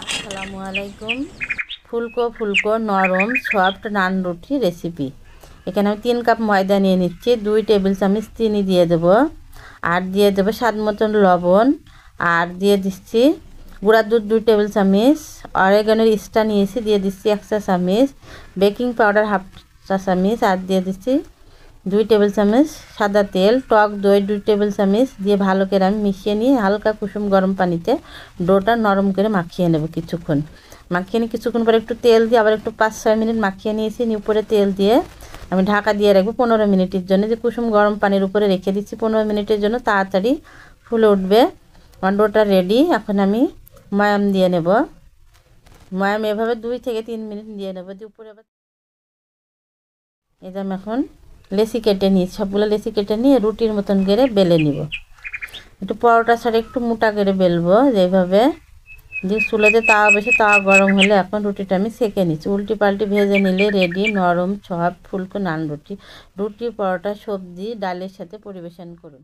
আসসালামু আলাইকুম। ফুলকো ফুলকো নরম সফট নান রুটি রেসিপি। এখানে আমি 3 কাপ ময়দা নিয়ে নিচ্ছি, 2 টেবিল চামচ চিনি দিয়ে দেবো, আর দিয়ে দেবো স্বাদ মতন লবণ, আর দিয়ে দিচ্ছি গুঁড়া দুধ 2 টেবিল চামচ, অরিগানোর স্টার নিয়েছি দিয়ে দিচ্ছি 1 চা চামচ, বেকিং পাউডার হাফ চা চামচ, আর দিয়ে দিচ্ছি 2 টেবিল চামচ সাদা তেল, টক দই 2 টেবিল চামচ দিয়ে ভালো করে আমি মিশিয়ে নিয়ে হালকা কুসুম গরম পানিতে ডোটা নরম করে মাখিয়ে নেব। কিছুক্ষণ মাখিয়ে নিয়ে কিছুক্ষণ পরে একটু তেল দিয়ে আবার একটু 5-6 মিনিট মাখিয়ে নিয়েছি। নিয়ে উপরে তেল দিয়ে আমি ঢাকা দিয়ে রাখবো 15 মিনিটের জন্য। যে কুসুম গরম পানির উপরে রেখে দিচ্ছি 15 মিনিটের জন্য, তাড়াতাড়ি ফুলে উঠবে। আমার ডোটা রেডি। এখন আমি ময়াম দিয়ে নেব। ময়াম এভাবে 2 থেকে 3 মিনিট দিয়ে নেব। দিয়ে উপরে আবার এই যে আমি এখন লেচি কেটে নিই, সবগুলো লেচি কেটে নিয়ে রুটির মতন করে বেলে নিব। একটু পরোটা ছাড়া একটু মোটা করে বেলবো যেভাবে। দিয়ে চুলাতে তাওয়া বসে তাওয়া গরম হলে এখন রুটিটা আমি সেঁকে নিচ্ছি। উল্টি পাল্টি ভেজে নিলে রেডি নরম সফট ফুলকো নান রুটি। রুটি, পরোটা, সবজি, ডালের সাথে পরিবেশন করুন।